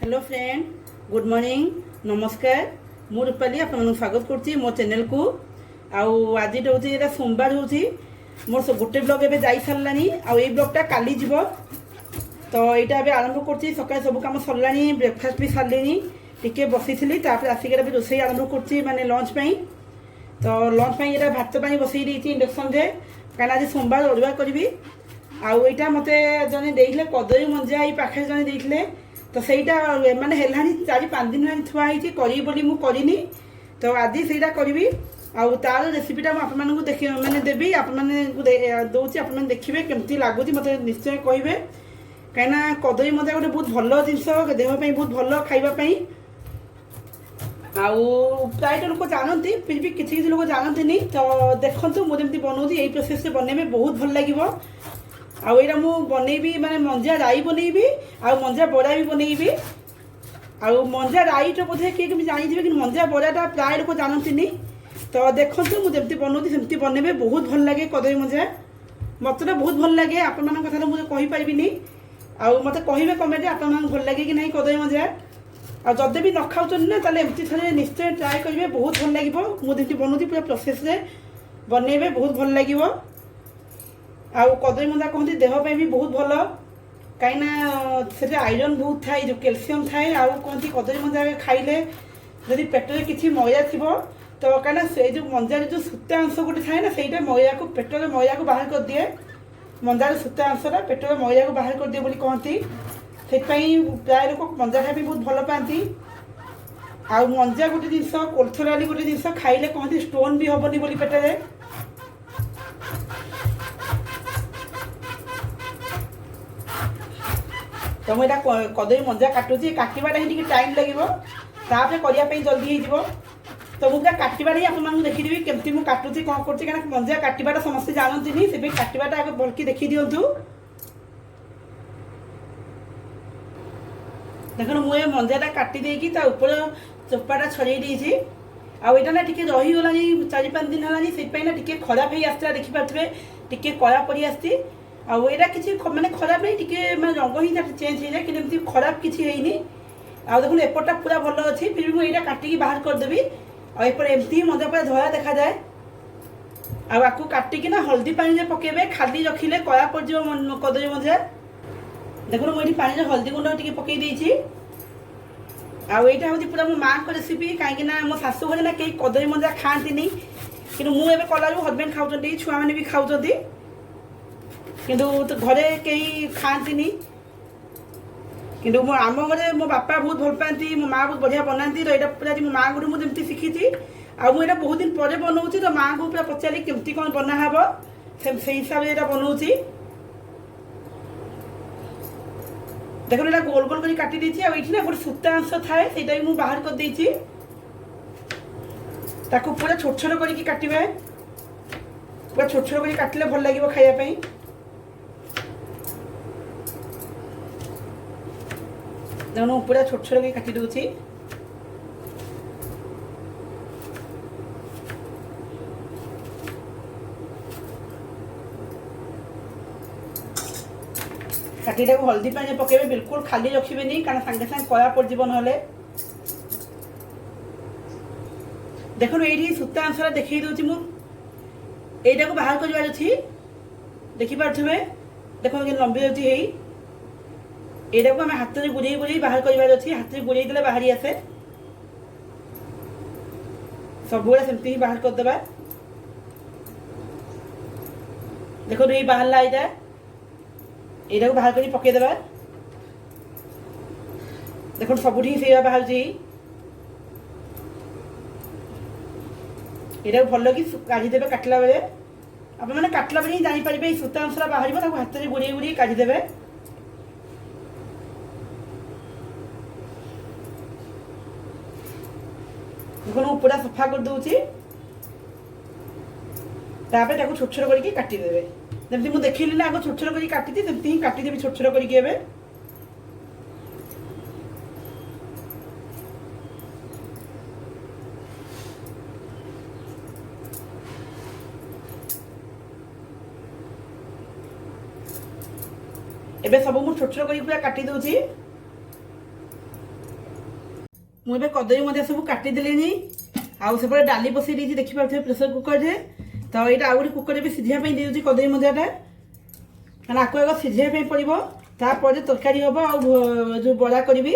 Hello friend, good morning, नमस्कार। मु रूपाली आप स्वागत करुच्ची मो चैनल को। आज हूँ सोमवार हूँ मोर गोटे ब्लॉग एवं जा सारा आई ब्लॉगटा काली जीव। तो यहाँ आरंभ कर सका सब कम सरला, ब्रेकफास्ट भी सारे टी बसी आसिक भी रोसे आरंभ कर मानने लंच पाई। तो लंच पाई ये भात पानी बसई दी इंडक्शन से कहीं आज सोमवार अरुआ करी। आईटा मत जन दे कदली मंजा ये पाखे जन दे तो सहीटा माने हेलानी 4-5 दिन है थुआई करी मुझे। तो आज से करी तार रेसिपीटा मुझे देख मैंने देवी दूसरी आप देखिए केमती लगुच मत निश्चय कहे कहीं कदली मंजा गोटे बहुत भल जिनस देहपाई बहुत भल खावाई। प्राय लोक जानती फिर भी किसी किसी लोग जानती। तो देखो मुझे बनाऊँगी यही प्रोसेस से बनइबे बहुत भल लगे। आईटा मु बनईबी माने मंजा राई बनईबी मंजा बड़ा भी बनईबी। मंजा राई तो बोधे किए जानी कि मंजा बड़ाटा प्राय लोक जानती। तो देखो मुझे बनाऊँगी सेमती बनइबे बहुत भल लगे कदली मंजा मत तो बहुत भल लगे। आपण कथा मुझे कहीपरि मत कहे कमेंट आप भल लगे कि नहीं कदली मंजा। जदि भी न खाऊँ ना ताले एमती थे निश्चय ट्राए करेंगे बहुत भल लगे। मुझे बनाऊँगी पूरा प्रोसेस बनइबे बहुत भल लगे। कदली मंजा कहते देहपाई भी बहुत भल कहीं आयरन बहुत थाए जो कैल्शियम थाए। कहती कदली मंजा खाइले जदि पेटर किसी मैला थी तो कहीं से जो मंजार जो सूता अंश गोटे थाए ना से मैला को पेटर मैला को बाहर कर दिए। मंजार सूता अंशटा पेटर मैला को बाहर कर दिए बोली कहती से प्राय लोक मंजा खाई बहुत भल पाती। मंजा गोटे जिनस कोलथराली गोटे जिनस खाइले कहती स्टोन भी हेनी बोली पेटरे। तो मुझे कदली मंजा काटुची काटवाटा ही टाइम लगे तापर करने जल्दी हो। तो मुझे काटवाटा ही आपको देखीदेवी केमती मुझे काटुची कौन कर मंजा काटवाटा समस्ते जानती से काटवाटा आगे भलकी देखी दिंतु। देखो मुझे मंजाटा काटी देकी ऊपर चोपाटा छड़े देती। आईटा ना टी रहीगला 4-5 दिन है टी खराब हो आसला देखिपे टी कला पड़ी आसी। आईटा किसी मानने खराब नहीं टी मैं रंग ही चेंज हो जाए कि खराब किसी देखो एपटा पूरा भल अच्छी फिर भी मुझे काटिकी बाहर करदेवी। आपर एमती मंजा पूरा धला देखा जाए। आपको काटिकी ना हल्दी पानी में पकेबे खाली रखिले कला पड़ जाए कदली मंजा। देखो मुझे पानी में हल्दी गुंड टी पकई देती। आईटा हूँ पूरा मो माँ को रेसिपी कहीं मो शाशु घरे ना कहीं कदली मंजा खाती कि मुझे कला हजबैंड खाऊँ छुआ मैंने भी खाऊँ किंतु तो घरे कहीं खाती कि आम घरे मो बापा बहुत भल पाती मो माँ बहुत बढ़िया बनाती। तो यहाँ पूरा मो माँ गुरु मुझे शिखी मुझे बहुत दिन पर बनाऊँगी। तो माँ को पूरा पचारि केमती कौन बनाहब से हिसाब से बनाऊँगी। देखो ये गोल गोल कर काटी देती। ना गोटे सूता अंश थाए से मुझे बाहर कर देती। पूरा छोट छोट कर काटे पूरा छोट छोट कर काटिले भल लगे खायापाई। देखो पूरा छोट छोट काटी दूसरी। काटीटा को हल्दी पानी पकेबे बिल्कुल खाली रखिए कारण सांगे सांगे कला पड़ जाए ना। देखो ये सूता अंशरा देखी दूसरी मुझा को बाहर कर देखिपे। देखो लंबी जाऊँगी यहाँ को आम हाथ में गुड़े गुड़े बाहर करार अच्छी हाथ में गुड़े देते बाहरी आसे सब सेमती ही बाहर करदे। देखो ये बाहरला यहाँ को बाहर कर पकईदे। देखो सब से बाहर यहाँ भल कि काढ़ीदे काटला बेले आपने काटला बेले ही जानीपारे सूता अंशरा बाहर हाथ में गुड़े गुड़े काढ़ीदे। देखो पूरा सफा कर दूसरी छोट छोट करके काटिदेवे जमी मुझे देखिली ना आगे छोट छोट कर काटी सेमती ही काटिदेवी छोट छोट करके। एबे सब मुझे छोट छोट कर पूरा काटी दूसरी। मुझे कदली मध्य सब काटिदेली आउपटे डाली बसई दी देखिए प्रेसर कुकर से तो यहाँ आउ कुकर भी सीझापी दे कदली मध्याटा कहना आपको आगे सीझापी पड़ो तापर तरकारी हम जो बड़ा करी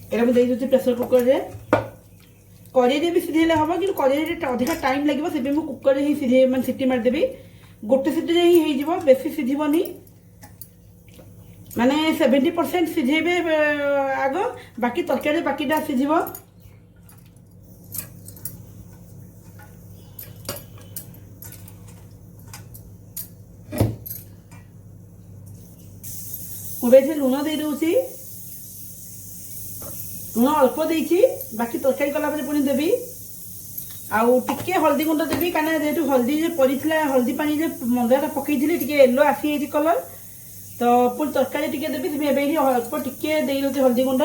एटा मुझे दूसरी प्रेसर कुकर से कड़े भी सीझेले हम कि कड़े अधिका टाइम लगे से कुकर ही सीझे मैं सीटी मारिदेवी गोटे सीटी ही हो बेसी सीझबनी माने 70% सीझेबे आग बाकी तरकारी बाकीटा सीझब मुझे लुण दे दूसरी लुण अल्प देती बाकी तरकारी कला पुणी देवी आउ टिके हल्दी गुंड देवी कहीं जेहतु हल्दी पड़ा हल्दी पानी मंदाटा पकई टी येलो आसी कलर तो पुणी तरकारी टिके देवी अल्प टिके दे दूसरी हल्दी गुंड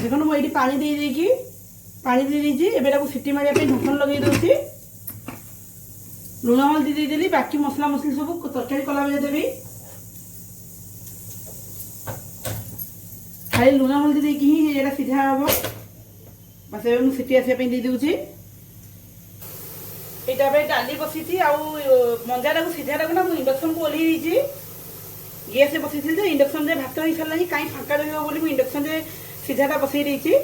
देखो मुझे पानी दे देकी पानी दे दीजिए एबेटा सीटी मारिया ढक्कन लगे दूसरी लुण हल्दी देदेली बाकी मसला मसली सब तरकारी कला बेले देवी खाली लुण हल्दी देकी ही ये सीधा हम बस मुझे सीटी आसापी दे दूसरी यहाँ डाली बसी मंजाटा सीधाटा ना मुझे इंडक्शन को ओल्लई गैस बसी इंडक्शन से भात हो सारा कहीं फाँका रही इंडक्शन से सीधाटा बसई देती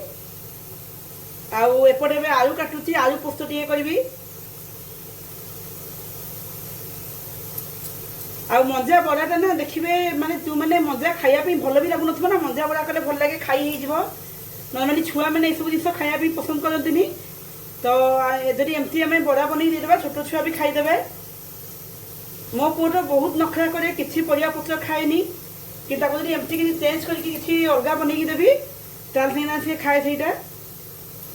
आउपटे आलू काटुची आलू पोस्त टे करी आ मंजा बड़ाटा ना देखिए माने जो मैंने मंजा खायापी भल भी लगुन ना मंजा बड़ा कले भल लगे खाई नर्माली छुआ मैंने ये सब जिन खायापी पसंद करती तो यदि एमती आम बड़ा बन देदेबा छोट छुआ भी खाईदे मो पुओ तो बहुत नखरा करे किसी परिया पत्र खाएनी कि एमती चेंज करके अलग बनई देवी ताल सी खाए से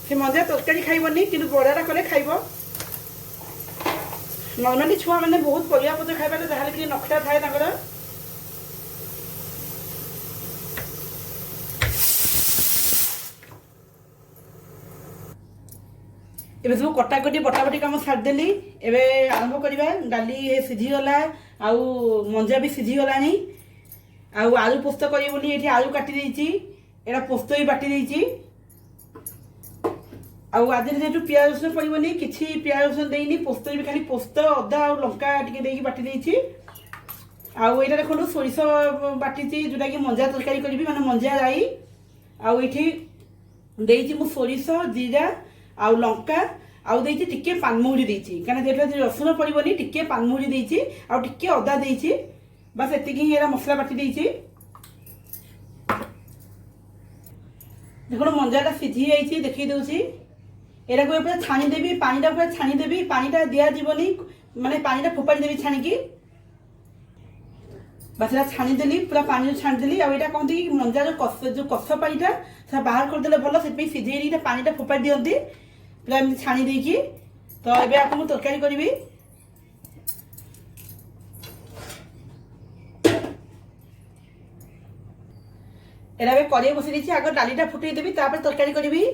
से मंजा तरकारी खाइबनी कि बड़ाटा कले खाइब नर्माली छुआ मैंने बहुत परिया पत्र खाइबा जहाँ कि नखरा थाए एबे सब कटाकटी बटाबटी कम छाड़देली एबे आरंभ करवा डाली सीझीगला आउ मंजा भी सीझीगला आउ आलू पोस्त करी बोली ये आलू काटी देती एटा पोस्त भी बाटी देती आउ आज जेहतु पियाज रसुण पड़ोनी किसी पियाज रसुण देनी पोस्त भी खाली पोस्त अदा और लंका टे बाटी देती आउ यहाँ देखो सोरिष बाटी जोटा कि मंजा तरकारी करी माने मंजा राई आउ ये देती मु सोरिष जीरा आउ लंका आउ देती टिके पानमहुरी देती कहीं जेहतु रसुण पड़ोनी टिके पानमहुरी देती आउ टिके अदा देती बस एति ही मसला बाटी देती देखो मंजाटा सीझी जाइए देखी दूसरी एटा को छाणीदेवी पानीटा पूरा छाणीदेवी पानीटा दिजावनी माने पानीटा फोपाड़ी देवी छाणिकी बस छाणीदेली पूरा पानी छाणीदेली आउ यहाँ कहते कि मंजार जो कष पानीटा बाहर करदे भल से सीझे पानीटा फोपाड़ी दिखती पूरा एम छाणी देकी तो ये आपको तरकारी करी एटा कड़े बसई देती आग डालीटा फुटे देवी तरकारी करी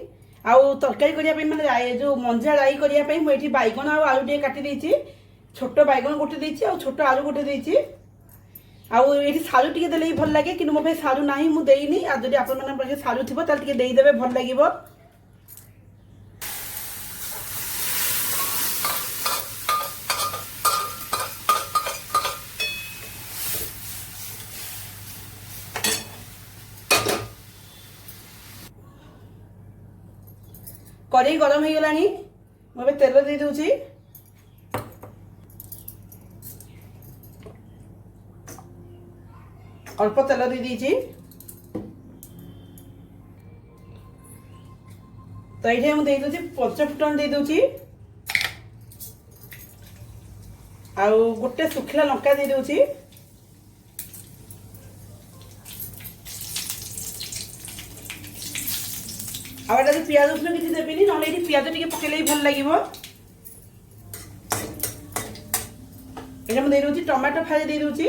आउ तरकारी करने मैंने जो मंजा राई करने मुझे बैगन आलू टे काटी छोट बैगन गोटे देती आ छोट आलू गोटे देती आउ ये सारू टे देले भल लगे कि मो सारू ना मुझे आदि आप सारू थी तो देदेवे भल लगे कड़े गरम हो गलानी मुझे तेल दे दूची अल्प तेल दे दीची तो ये मुझे दे दूची पंचफुटन दे दूची आउ गोटे सुखिला लंका दे दूची आवाज पियाज रसुण किसी देवी ना ये पियाज टे पकड़े भल लगे ये मुझे दूसरी टमाटो फाड़ी दे दूची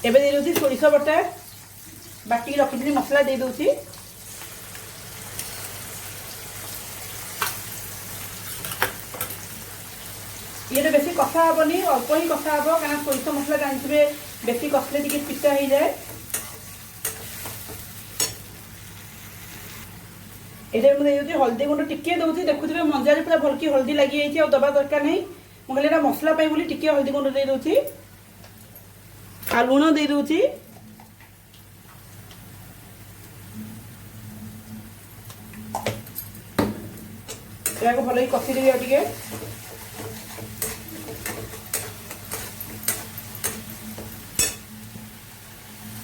एबे दे दूची सोरिष बटा बाटी रखी मसला दे दूची ये तो बेसी कषा हेनी अल्प ही कषा हे क्या सोरिष मसला जानते बेसी कषले टी पिता हो जाए ये मुझे हल्दी गुंड टिके दूसरी देखुए मंजार पूरा भल की हल्दी लगी जाइए दबा दरकार नहीं मुझे मसला बोली टिके हल्दी गुंड दे दूची आ लुण दे दूची भल ही कषिदेवी आ टे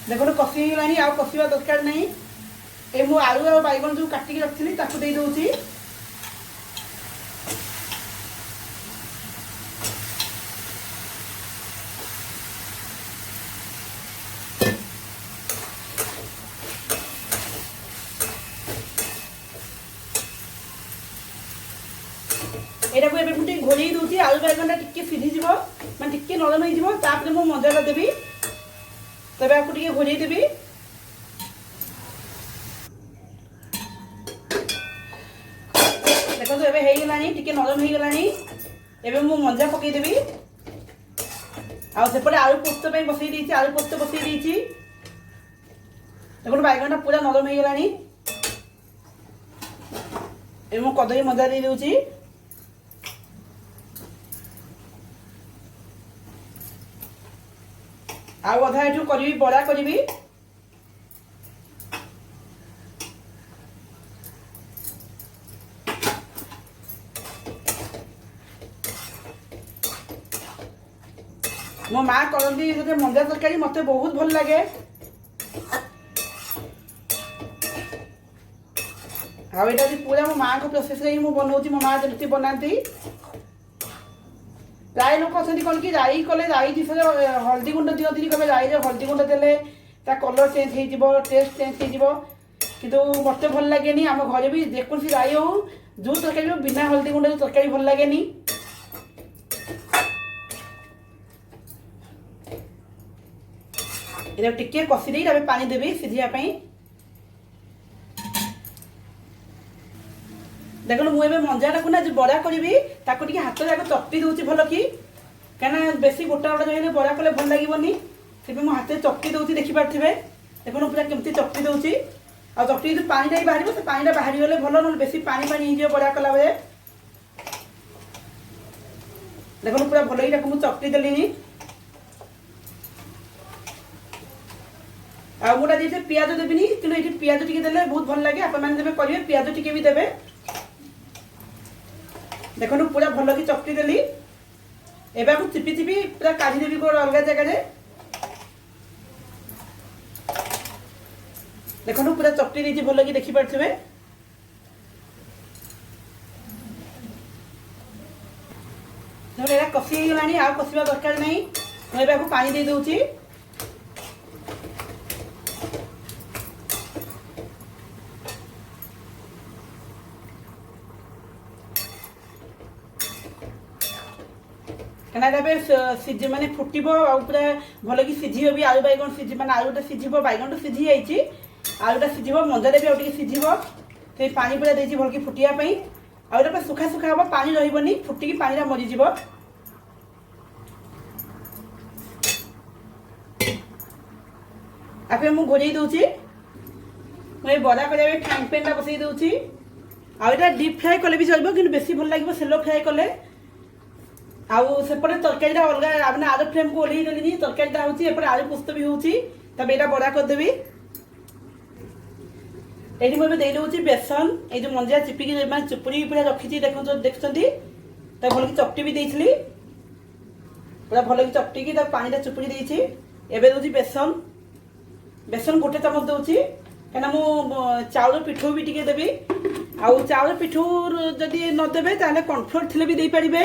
देखो कषि गलानी आ कषा दरकार नहीं ए मु आलू और बैगन जो काटिक रखी ताकू दे दूची एटा को मुझे घोड़े दूसरी आलू बैगन टी सीझीज मैं टी नरम होपर मुझे मंजा देवी तब आपको टे घोड़े देवी देखो एवं टी नरम हो गलानी एवं मु मंजा पकईदेवी आउपटे आलू पोस्त बसई देती आलू पोस्त बसई देती देखो बैगन पूरा नरम हो गलानी एवं कदली मंजा दे दूची आउ अधा एठू करी बड़ा करी मो माँ करती मंजा तरकारी मत बहुत भल लगे आईटा पूरा मो माँ को प्रोसेस बनाऊँ मो माँ जमी बनाती प्राय लोक अच्छा कौन कि राई कले राई जिस हल्दी गुंड दिखती कहे राई हल्दी गुंड देले कलर चेंज हो टेस्ट चेंज हो किंतु मत भल लगे आम घर भी जेकोसी राई हो जो तरकारी बिना हल्दी गुंड तरकारी भल लगे ये टिके कषि दे पानी देवी सीझापी देख मुझे मंजाटा को ना बड़ा करी हाथ जाक चपटी दूसरी भल कि कहीं बेसी गोटा गोटा जो बड़ा कले भल लगे से मुझे हाथ चपटी दूसरी देखिपे देख पूरा केमती चपटी दूसरी आ चपटी जो पानी बाहर से पानी बाहरी गले भल ना बेसी पानी पानी हो बड़ा कला बेले देख पूरा भल ही मुझे चपटी देली आ मुझे ये पियाज देवी कि ये पियाज टी दे बहुत भल लगे आपने करेंगे पियाज टी भी देवे देखो पूरा भल की चपटी देली एवं आपको चिपी चिपी पूरा काढ़ीदेवी गोटे अलग जगह देखो पूरा चपटी देती भल की देखिपे कषि गलानी आ कषा दरकार नहीं मुझे आपको पानी दे दूची सीझ माने फुटब पूरा भल कि सीझी भी आलू बैगन सीझी मैंने आलूटा सीझ बैगन तो सीझी जाइए आलूटा सीझ मंजाटा भी आगे सीझ से पानी पूरा देती भल कि फुटापी आटा सुखा सुखा हम पानी रही फुटिकी पानी मरीज आप मुझे घोड़े दूसरी मुझे बड़ा करने फ्राइंग पैन बसई दूसरी आटा डीप फ्राए कले भी चलो कि बेसी भल लगे सेलो फ्राए कले आउपटे तरकारी अलग मैंने आलू फ्रेम को ओल्ल देनी तरकारी होपटे आलू पोस्त भी होती तब यहाँ बड़ा करदेवी ये मुझे दे दूसरी बेसन ये मंजा चिपिकी मैं चुपुड़ी पूरा रखी देखते तब भल की चपटी भी देती पूरा भल की चपटी की पानी चुपुड़ी देती एवं दूसरी बेसन बेसन गोटे चामच दूसरी कहीं मु चाउल पिठू भी टी देवी आउ चाउल पिठू जदि नदेवे कॉर्नफ्लोर थी भी दे पारे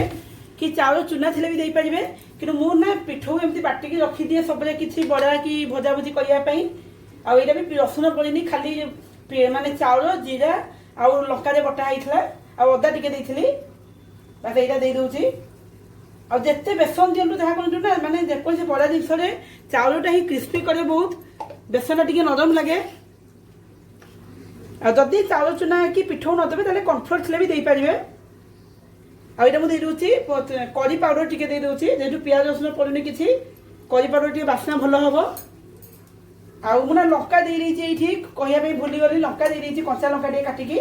कि चाउल चूना थी भी पारे कि मुझे पिठू एमती बाटिकी रखी दिए सब किसी बड़ा कि भजा भुजी करने आईटा भी रसुण पड़नी खाली माने चाउल जीरा आउ लंका बटा होता अदा टे बस यहाँ दे दूसरी ଆଉ ଯେତେ ବେସନ ଦିଅନ୍ତୁ ଯାହା କରନ୍ତୁ ନା ମାନେ ଯେକୌଣସି ବରା ଜିନିଷରେ ଚାଉଳଟା ହିଁ କ୍ରିସ୍ପି କରେ ବହୁତ, ବେସନଟା ଟିକେ ନରମ ଲାଗେ। ଆଉ ଯଦି ଚାଉଳ ଚୁନା କି ପିଠଉ ନଦେବେ ତାହେଲେ କର୍ଣ୍ଣଫ୍ଲୋର ଥିଲେ ବି ଦେଇପାରିବେ। ଆଉ ଏଇଟା ମୁଁ ଦେଇଦେଉଛି କରି ପାଉଡର ଟିକେ ଦେଇଦେଉଛି, ଯେହେତୁ ପିଆଜ ରସୁଣ ପଡ଼ୁନି କିଛି, କରି ପାଉଡର ଟିକେ ବାସ୍ନା ଭଲ ହେବ। ଆଉ ମୁଁ ନା ଲଙ୍କା ଦେଇଦେଇଛି ଏଇଠି, କହିବା ପାଇଁ ଭୁଲିଗଲି, ଲଙ୍କା ଦେଇଦେଇଛି, କଞ୍ଚା ଲଙ୍କା ଟିକେ କାଟିକି।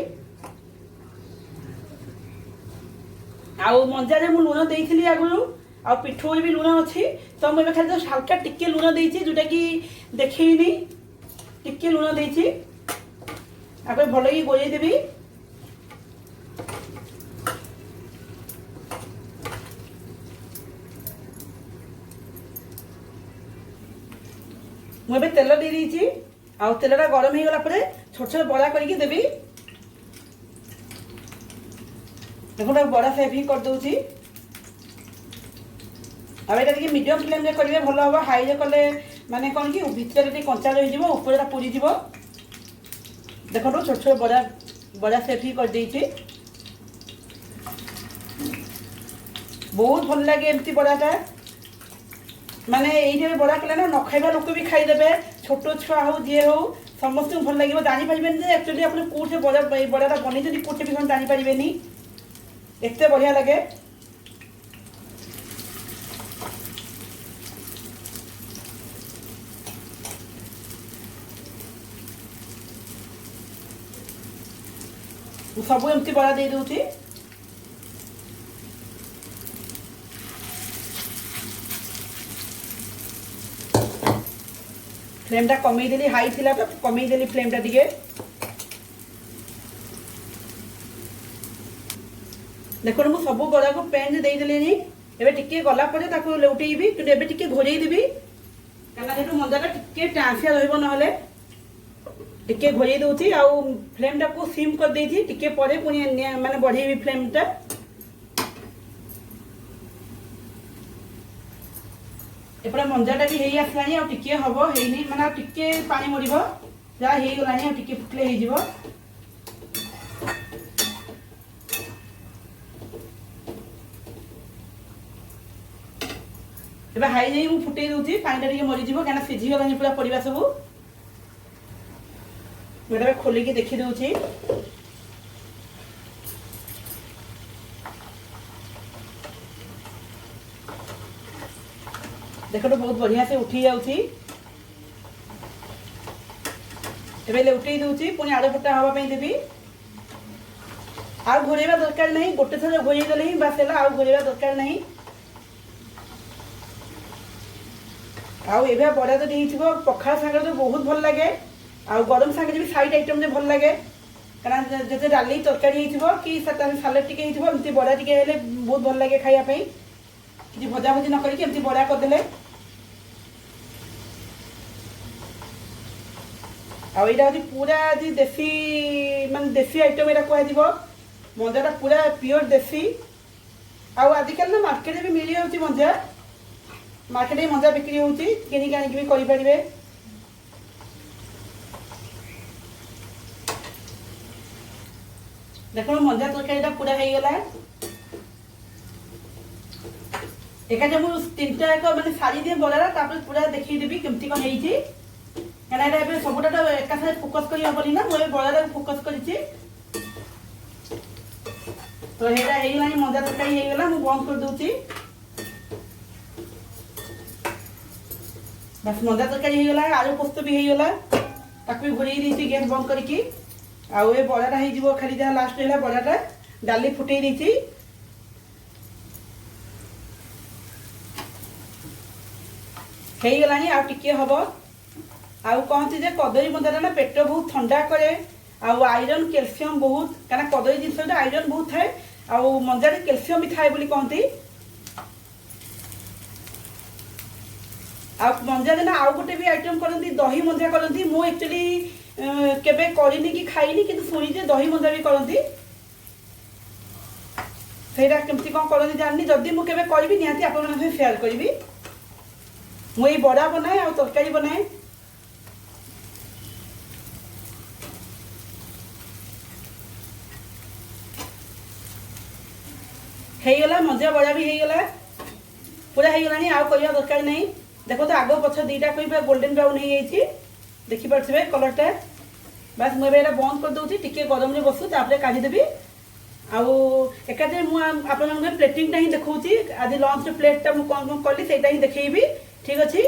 ଆଉ ମଞ୍ଜାରେ ମୁଁ ଲୁଣ ଦେଇଥିଲି ଆଗରୁ, ଆଉ ପିଠଉରେ ବି ଲୁଣ ଅଛି, ତ ମୁଁ ଏବେ ଖାଲି ଜଷ୍ଟ ହାଲକା ଟିକେ ଲୁଣ ଦେଇଛି, ଯୋଉଟାକି ଦେଖେଇନି, ଟିକେ ଲୁଣ ଦେଇଛି। ଆପରେ ଭଲକି ଗୋଳେଇ ଦେବି। ମୁଁ ଏବେ ତେଲ ଦେଇଦେଇଛି, ଆଉ ତେଲଟା ଗରମ ହେଇଗଲା ପରେ ଛୋଟ ଛୋଟ ବରା କରିକି ଦେବି। ଦେଖନ୍ତୁ ବରା ସେପ୍ ହିଁ କରିଦେଉଛି। ଆଉ ଏଇଟା ଟିକେ ମିଡ଼ିୟମ ଫ୍ଲେମ୍ରେ କରିବେ ଭଲ ହେବ, ହାଇରେ କଲେ ମାନେ କ'ଣ କି ଭିତରେ ଟିକେ କଞ୍ଚା ରହିଯିବ, ଉପରଟା ପୁଡ଼ିଯିବ। ଦେଖନ୍ତୁ ଛୋଟ ଛୋଟ ବରା ସେପ୍ ହିଁ କରିଦେଇଛି। ବହୁତ ଭଲ ଲାଗେ ଏମିତି ବରାଟା, ମାନେ ଏଇଠାରେ ବରା କଲେ ନା ନ ଖାଇବା ଲୋକ ବି ଖାଇଦେବେ, ଛୋଟ ଛୁଆ ହଉ ଯିଏ ହଉ ସମସ୍ତଙ୍କୁ ଭଲ ଲାଗିବ। ଜାଣିପାରିବେନି ଯେ ଆକ୍ଚୁଆଲି ଆପଣ କେଉଁଠି ବରାଟା ବନେଇଛନ୍ତି, କେଉଁଠି ବି ଜାଣିପାରିବେନି, ଏତେ ବଢ଼ିଆ ଲାଗେ। ମୁଁ ସବୁ ଏମିତି ବରା ଦେଇଦେଉଛି। फ्लेमटा कमेदेली, हाई थिला तो कमेदेली फ्लेमटा टिके। देखो मु सब बड़ा को पैन देदेली, एबे टिके गला परे ताको लेउटेइबी, कि एबे टिके घोरेई देबी, काना जेतु मंदाटा टिके टांसिया रहइबो, नहले टिके घोरेई दउची। आ फ्लेमटा को सिम कर देइची, टिके परे पुनी माने बढ़ेइबी फ्लेमटा। एपड़ा मंजाटा भी हेई आसलानी, आ टिके हबो, हेइनी माने टिके पानी मरिबो, जा हेई गलानी, आ टिके फुटले हेई जिवो। एबे हाई जाई मु फुटेई दउची, पानीटा टिके मरि जिवो, काना सिझी गलानी पूरा परिबा सबु। एटा खोली के देखि दउची। देखो तो बहुत बढ़िया से उठी जाउची। एबे लेउटेई दउची, पुनी आलू फटा हवा पई देबी। आ घोरेबा दरकार नहीं, गोटे थर घोरेई देले ही बास हैला, आ घोरेबा दरकार नहीं। आउ एबे बड़ा तो देइथिबो, पखाल सागर तो बहुत भल लागे, आ गरम सागर भी साइड आइटम जे भल लागे, कारण जते डाली तरकारी हेइथिबो कि सता सालेड टिके हेइथिबो, एमती बड़ा टिके हेले बहुत भल लागे खाइया पई। कि भजा भजी न करी एमती बड़ा कर देले। आ एटा होती पूरा देसी मान देसी आइटम एटा कहै दिबो, मंजाटा पूरा प्योर देसी। आ आजिकल ना मार्केट भी मिली जाउची मंजा, मार्केट में मंजा बिक्री होउची, किनी कानी भी करि परिबे। देखो मंजा तरकारीटा पूरा हेई गला। एका मु तीनटा एक माने सारी दे बलारा, तापर पूरा देखि देबी केमती कोन हेइची, काना एटा एबे सबटा तो एका साथे फोकस करि हबनी ना, मु ए बलारा फोकस करिची। तो हेडा हेई गलानी, मंजा तरकारी हेई गला, मु बंद कर दउची। बस मंजा तरकारी हेई गला, आलू पोस्त भी हेई गला, ताकू भी घोरेई देइची गैस बंद करके। आ ए बड़ाटा हेई जिवो, खाली जा लास्ट हेला बड़ाटा डाली फुटेई देइची। हेई गलानी, आ टिके हबो। आ कहती जे कदली मंजाटा ना पेट बहुत ठंडा करे, आयरन कैल्शियम बहुत, कारण कदली जिनस आयरन बहुत थाए, आ मंजारे कैल्शियम भी थाए बोली कहती। आ मंजारे ना आउ गोटे भी आइटम करती, दही मंजा करती। मु एक्चुअली केबे करिनी कि खाइनी, किंतु सुनी जे दही मंजा भी करती। सेटा केमती कोन करती जाननी, जदी मु केबे करबी निहाती आपन मन से शेयर करबी। मु ए बड़ा बनाए आ तरकारी बनाए। हेईगला मंजा बड़ा भी हेईगला। पूरा हो गलानी आउ करवा दरकार नहीं देखो तो आग पछ दीटा कोई गोल्डन ब्राउन हो जाइए देखी पारे कलरटा बस मुझे बंद कर दूसरी टिके गरम में बसू तापर काढ़ीदेवी आउ एकादे मुझे प्लेटिंगटा ही देखी आज लंच प्लेटा मुझे कौन कौन कली से ही देखी ठीक अच्छे।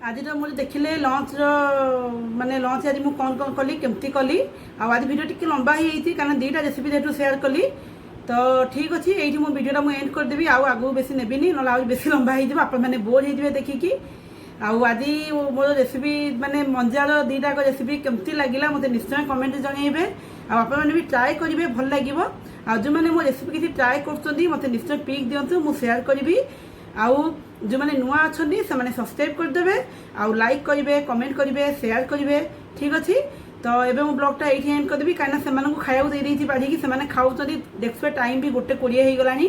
आज मुझे देखिले लंच माने लंच आज मुझे कौन कौन कली केमती कली आज वीडियो टिके लंबा ही कारण दीटा रेसिपी जेहतु शेयर कली तो ठीक अच्छे ये वीडियोटा मुझे एंड करदेवी आगू बेसी नेबिनी ना बेसी लंबा हो आपने बोर हो देखिकी आज मोर रेसिपी माने मंजार दीटा रेसिपी केमती लगिला मत निश्चय कमेंट जनइबे आपने भी ट्राए करेंगे भल लगे जो मैंने मो रेसिपी किसी ट्राए कर मत निश्चय पिक दिंतु मुझे शेयर करी आउ जो मैंने नुआ अच्छा से मैंने सब्सक्राइब करदे आउ लाइक करेंगे कमेंट करेंगे शेयर करेंगे ठीक अच्छे। तो ये मुझे ब्लॉगटा ये एंड करदेवी कहीं खाया दे बाढ़ी से खाऊँ देखिए टाइम भी 1:20 हो गलानी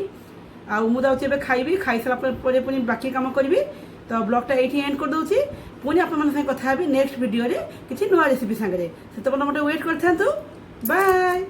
मुझे खाइबी खाई सारापर पुणी बाकी कम करी तो ब्लॉगटा ये एंड कर दूसरी पुणी आप कथा नेक्स्ट वीडियो किसी नुआ रेसिपी सांगे से तो मत वेट कर बाय।